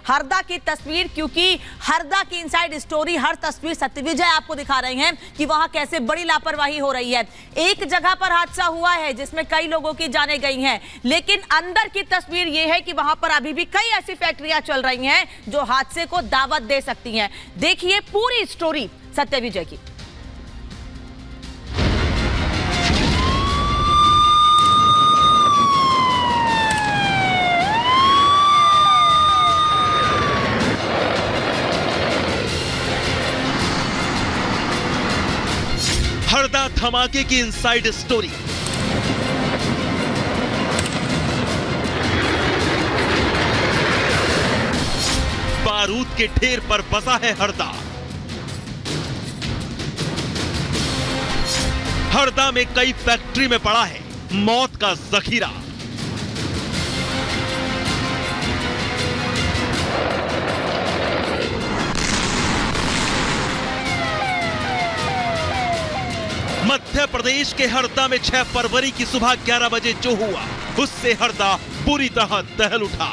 हरदा की तस्वीर, क्योंकि हरदा की इनसाइड स्टोरी, हर तस्वीर सत्यविजय आपको दिखा रहे हैं कि वहां कैसे बड़ी लापरवाही हो रही है। एक जगह पर हादसा हुआ है जिसमें कई लोगों की जानें गई हैं, लेकिन अंदर की तस्वीर यह है कि वहां पर अभी भी कई ऐसी फैक्ट्रियां चल रही हैं जो हादसे को दावत दे सकती हैं। देखिए पूरी स्टोरी सत्यविजय की। हरदा धमाके की इनसाइड स्टोरी। बारूद के ढेर पर बसा है हरदा। हरदा में कई फैक्ट्री में पड़ा है मौत का जखीरा। मध्य प्रदेश के हरदा में 6 फरवरी की सुबह 11 बजे जो हुआ, उससे हरदा पूरी तरह दहल उठा।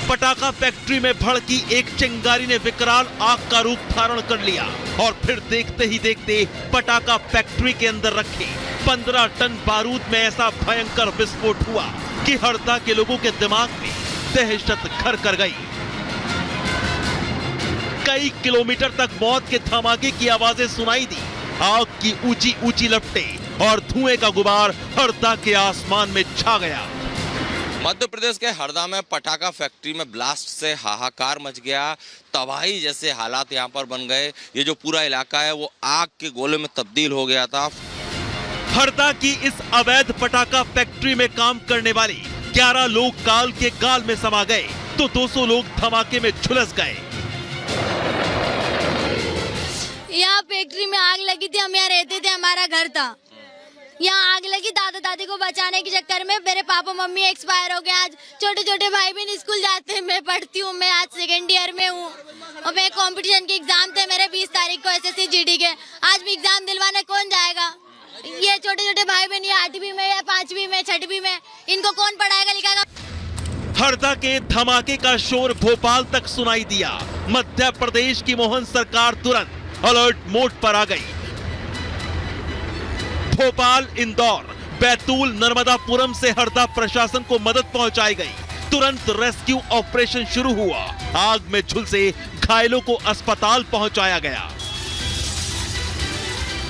पटाखा फैक्ट्री में भड़की एक चिंगारी ने विकराल आग का रूप धारण कर लिया और फिर देखते ही देखते पटाखा फैक्ट्री के अंदर रखे 15 टन बारूद में ऐसा भयंकर विस्फोट हुआ कि हरदा के लोगों के दिमाग में दहशत घर कर गई। कई किलोमीटर तक मौत के धमाके की आवाजें सुनाई दी। आग की ऊंची ऊंची लपटें और धुएं का गुबार हरदा के आसमान में छा गया। मध्य प्रदेश के हरदा में पटाखा फैक्ट्री में ब्लास्ट से हाहाकार मच गया। तबाही जैसे हालात यहां पर बन गए। ये जो पूरा इलाका है वो आग के गोले में तब्दील हो गया था। हरदा की इस अवैध पटाखा फैक्ट्री में काम करने वाले 11 लोग काल के गाल में समा गए तो 200 लोग धमाके में झुलस गए। यहाँ फैक्ट्री में आग लगी थी, हम यहाँ रहते थे, हमारा घर था। यहाँ आग लगी, दादा दादी को बचाने के चक्कर में मेरे पापा मम्मी एक्सपायर हो गए। आज छोटे छोटे भाई बहन स्कूल जाते हैं, मैं पढ़ती हूँ, मैं आज 2nd ईयर में हूँ और मैं कंपटीशन के एग्जाम थे मेरे 20 तारीख को SSC GD के। आज भी एग्जाम दिलवाने कौन जाएगा? ये छोटे छोटे भाई बहन ये 8वीं में या 5वीं में 6वीं में, इनको कौन पढ़ाएगा लिखाएगा? हरदा के धमाके का शोर भोपाल तक सुनाई दिया। मध्य प्रदेश की मोहन सरकार तुरंत अलर्ट मोड पर आ गई। भोपाल, इंदौर, बैतूल, नर्मदापुरम से हरदा प्रशासन को मदद पहुंचाई गई। तुरंत रेस्क्यू ऑपरेशन शुरू हुआ। आग में झुलसे घायलों को अस्पताल पहुंचाया गया।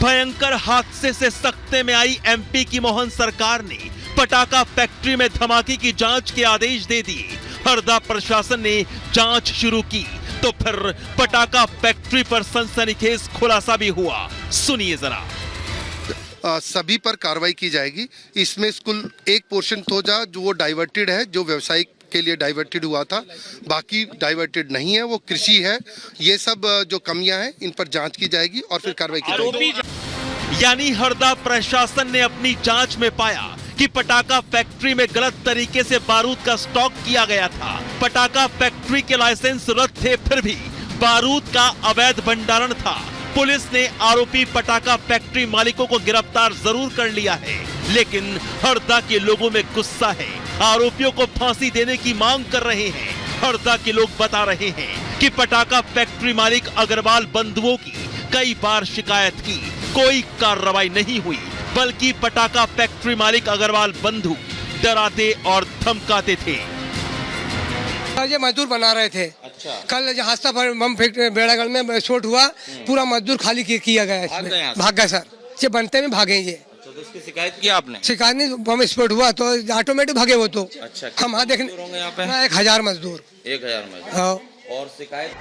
भयंकर हादसे से सख्ते में आई MP की मोहन सरकार ने पटाखा फैक्ट्री में धमाके की जांच के आदेश दे दिए। हरदा प्रशासन ने जांच शुरू की तो फिर पटाखा फैक्ट्री पर सनसनीखेज खुलासा भी हुआ। सुनिए जरा। सभी पर कार्रवाई की जाएगी। इसमें स्कूल एक पोर्शन तो जो वो डाइवर्टेड है, जो व्यवसायिक के लिए डाइवर्टेड हुआ था, बाकी डाइवर्टेड नहीं है, वो कृषि है। ये सब जो कमियां हैं इन पर जांच की जाएगी और फिर कार्रवाई की जाएगी। यानी हरदा प्रशासन ने अपनी जांच में पाया कि पटाखा फैक्ट्री में गलत तरीके से बारूद का स्टॉक किया गया था। पटाखा फैक्ट्री के लाइसेंस रद्द थे, फिर भी बारूद का अवैध भंडारण था। पुलिस ने आरोपी पटाखा फैक्ट्री मालिकों को गिरफ्तार जरूर कर लिया है, लेकिन हरदा के लोगों में गुस्सा है। आरोपियों को फांसी देने की मांग कर रहे हैं। हरदा के लोग बता रहे हैं कि पटाखा फैक्ट्री मालिक अग्रवाल बंधुओं की कई बार शिकायत की, कोई कार्रवाई नहीं हुई, बल्कि पटाखा फैक्ट्री मालिक अग्रवाल बंधु डराते और धमकाते थे। ये मजदूर बना रहे थे। अच्छा। कल हादसा पर बम बेड़ागढ़ में विस्फोट हुआ, पूरा मजदूर खाली किया गया इसमें। भाग गए सर, ये बनते में भागे ये। अच्छा, तो इसकी शिकायत की आपने? शिकायत नहीं, बम विस्फोट हुआ तो ऑटोमेटिक भागे वो तो। अच्छा, हम वहाँ देखने यहाँ पे 1000 मजदूर। 1000 मजदूर। और शिकायत?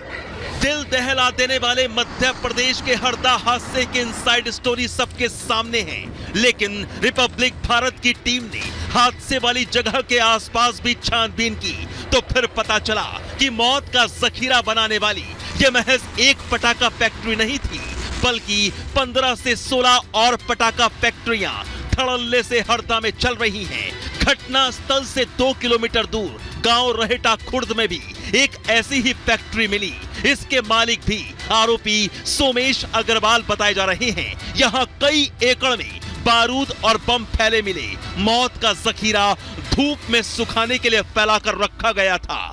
दिल दहला देने वाले मध्य प्रदेश के हरदा हादसे की इनसाइड स्टोरी सबके सामने है, लेकिन रिपब्लिक भारत की टीम ने हादसे वाली जगह के आसपास भी छानबीन की तो फिर पता चला कि मौत का जखीरा बनाने वाली ये महज एक पटाखा फैक्ट्री नहीं थी, बल्कि 15 से 16 और पटाखा फैक्ट्रियां धड़ल्ले से हरदा में चल रही हैं। घटना स्थल से 2 किलोमीटर दूर गांव रहेटा खुर्द में भी एक ऐसी ही फैक्ट्री मिली। इसके मालिक भी आरोपी सोमेश अग्रवाल बताए जा रहे हैं। यहां कई एकड़ में बारूद और बम फैले मिले। मौत का जखीरा धूप में सुखाने के लिए फैलाकर रखा गया था।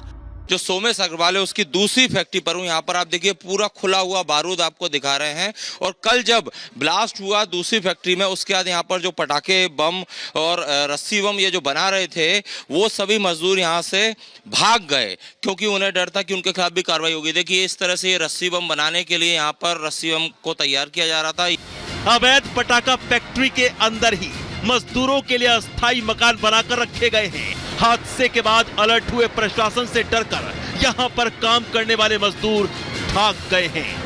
जो सोमेश अग्रवाल है उसकी दूसरी फैक्ट्री पर हूँ। यहाँ पर आप देखिए पूरा खुला हुआ बारूद आपको दिखा रहे हैं। और कल जब ब्लास्ट हुआ दूसरी फैक्ट्री में, उसके बाद यहाँ पर जो पटाखे, बम और रस्सी बम ये जो बना रहे थे, वो सभी मजदूर यहाँ से भाग गए क्योंकि उन्हें डर था कि उनके खिलाफ भी कार्रवाई होगी। देखिए इस तरह से ये रस्सी बम बनाने के लिए यहाँ पर रस्सी बम को तैयार किया जा रहा था। अवैध पटाखा फैक्ट्री के अंदर ही मजदूरों के लिए अस्थायी मकान बनाकर रखे गए हैं। हादसे के बाद अलर्ट हुए प्रशासन से डरकर यहां पर काम करने वाले मजदूर भाग गए हैं।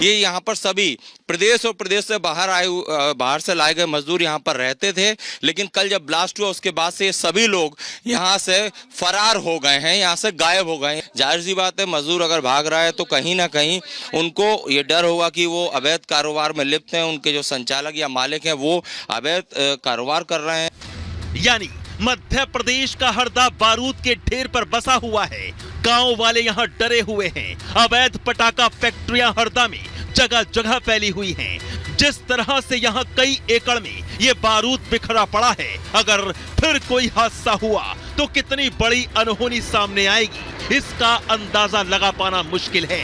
ये यहाँ पर सभी प्रदेश और प्रदेश से बाहर से लाए गए मजदूर यहाँ पर रहते थे, लेकिन कल जब ब्लास्ट हुआ उसके बाद से ये सभी लोग यहाँ से फरार हो गए हैं, यहाँ से गायब हो गए हैं। जाहिर सी बात है, मजदूर अगर भाग रहा है तो कहीं ना कहीं उनको ये डर होगा कि वो अवैध कारोबार में लिप्त हैं, उनके जो संचालक या मालिक हैं वो अवैध कारोबार कर रहे हैं। यानी मध्य प्रदेश का हरदा बारूद के ढेर पर बसा हुआ है। गांव वाले यहां डरे हुए हैं। अवैध पटाखा फैक्ट्रियां हरदा में जगह जगह फैली हुई हैं। जिस तरह से यहां कई एकड़ में ये बारूद बिखरा पड़ा है, अगर फिर कोई हादसा हुआ तो कितनी बड़ी अनहोनी सामने आएगी, इसका अंदाजा लगा पाना मुश्किल है।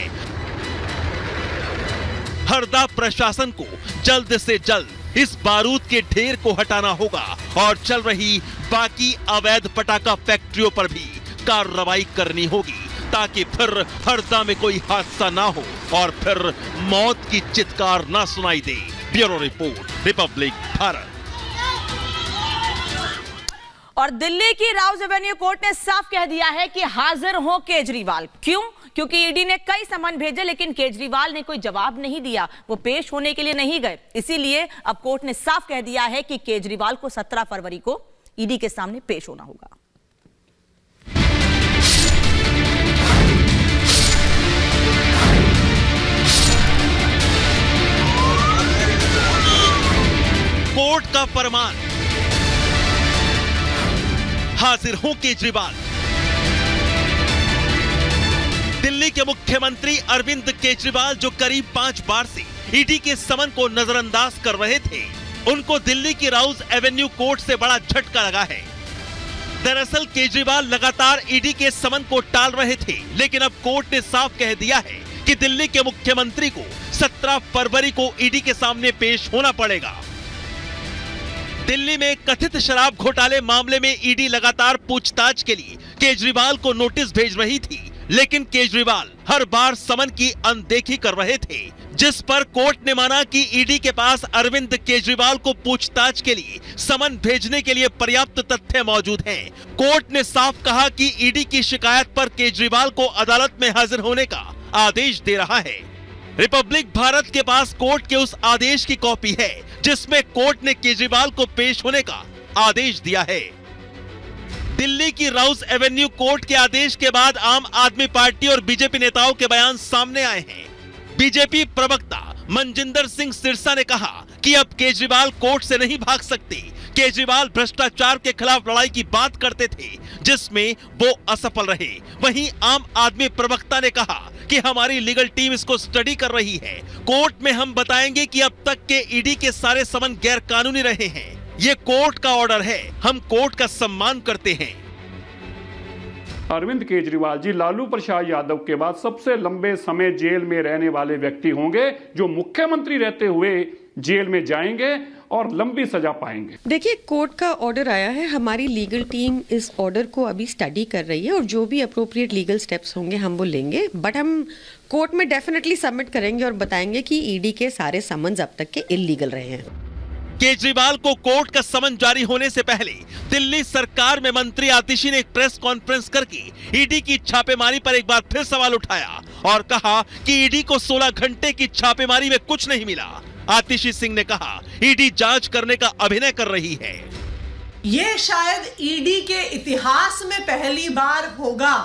हरदा प्रशासन को जल्द से जल्द इस बारूद के ढेर को हटाना होगा और चल रही बाकी अवैध पटाखा फैक्ट्रियों पर भी कार्रवाई करनी होगी ताकि फिर हरदा में कोई हादसा ना हो और फिर मौत की चित्कार ना सुनाई दे। Bureau report, Republic Bharat. और दिल्ली की राउज एवेन्यू कोर्ट ने साफ कह दिया है कि हाजिर हो केजरीवाल। क्यों? क्योंकि ईडी ने कई समन भेजे लेकिन केजरीवाल ने कोई जवाब नहीं दिया, वो पेश होने के लिए नहीं गए। इसीलिए अब कोर्ट ने साफ कह दिया है कि केजरीवाल को 17 फरवरी को ईडी के सामने पेश होना होगा। कोर्ट का फरमान, हाजिर हो केजरीवाल। दिल्ली के मुख्यमंत्री अरविंद केजरीवाल जो करीब 5 बार से ईडी के समन को नजरअंदाज कर रहे थे, उनको दिल्ली की राउज एवेन्यू कोर्ट से बड़ा झटका लगा है। दरअसल केजरीवाल लगातार ईडी के समन को टाल रहे थे, लेकिन अब कोर्ट ने साफ कह दिया है कि दिल्ली के मुख्यमंत्री को 17 फरवरी को ईडी के सामने पेश होना पड़ेगा। दिल्ली में कथित शराब घोटाले मामले में ईडी लगातार पूछताछ के लिए केजरीवाल को नोटिस भेज रही थी, लेकिन केजरीवाल हर बार समन की अनदेखी कर रहे थे, जिस पर कोर्ट ने माना कि ईडी के पास अरविंद केजरीवाल को पूछताछ के लिए समन भेजने के लिए पर्याप्त तथ्य मौजूद हैं। कोर्ट ने साफ कहा कि ईडी की शिकायत पर केजरीवाल को अदालत में हाजिर होने का आदेश दे रहा है। रिपब्लिक भारत के पास कोर्ट के उस आदेश की कॉपी है जिसमें कोर्ट ने केजरीवाल को पेश होने का आदेश दिया है। दिल्ली की राउज एवेन्यू कोर्ट के आदेश के बाद आम आदमी पार्टी और बीजेपी नेताओं के बयान सामने आए हैं। बीजेपी प्रवक्ता मनजिंदर सिंह सिरसा ने कहा कि अब केजरीवाल कोर्ट से नहीं भाग सकते। केजरीवाल भ्रष्टाचार के खिलाफ लड़ाई की बात करते थे, जिसमें वो असफल रहे। वहीं आम आदमी प्रवक्ता ने कहा कि हमारी लीगल टीम इसको स्टडी कर रही है। कोर्ट में हम बताएंगे कि अब तक के ईडी के सारे समन गैर कानूनी रहे हैं। ये कोर्ट का ऑर्डर है, हम कोर्ट का सम्मान करते हैं। अरविंद केजरीवाल जी लालू प्रसाद यादव के बाद सबसे लंबे समय जेल में रहने वाले व्यक्ति होंगे जो मुख्यमंत्री रहते हुए जेल में जाएंगे और लंबी सजा पाएंगे। देखिए, कोर्ट का ऑर्डर आया है, हमारी लीगल टीम इस ऑर्डर को अभी स्टडी कर रही है और जो भी अप्रोप्रिएट लीगल स्टेप्स होंगे हम वो लेंगे, बट हम कोर्ट में डेफिनेटली सबमिट करेंगे और बताएंगे कि ईडी के सारे समन्स अब तक के इल्लीगल रहे हैं। केजरीवाल को कोर्ट का समन जारी होने से पहले दिल्ली सरकार में मंत्री आतिशी ने एक प्रेस कॉन्फ्रेंस करके ईडी की छापेमारी पर एक बार फिर सवाल उठाया और कहा कि ईडी को 16 घंटे की छापेमारी में कुछ नहीं मिला। आतिशी सिंह ने कहा ईडी जांच करने का अभिनय कर रही है। ये शायद ईडी के इतिहास में पहली बार होगा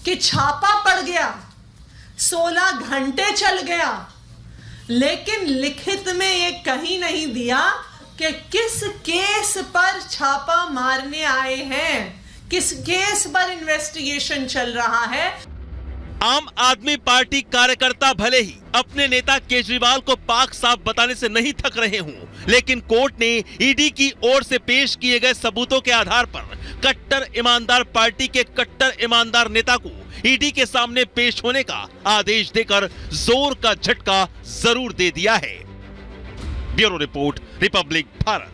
कि छापा पड़ गया, 16 घंटे चल गया, लेकिन लिखित में ये कहीं नहीं दिया कि किस केस पर छापा मारने आए हैं, किस केस पर इन्वेस्टिगेशन चल रहा है। आम आदमी पार्टी कार्यकर्ता भले ही अपने नेता केजरीवाल को पाक साफ बताने से नहीं थक रहे हों, लेकिन कोर्ट ने ईडी की ओर से पेश किए गए सबूतों के आधार पर कट्टर ईमानदार पार्टी के कट्टर ईमानदार नेता को ईडी के सामने पेश होने का आदेश देकर जोर का झटका जरूर दे दिया है। Bureau report, Republic Bharat.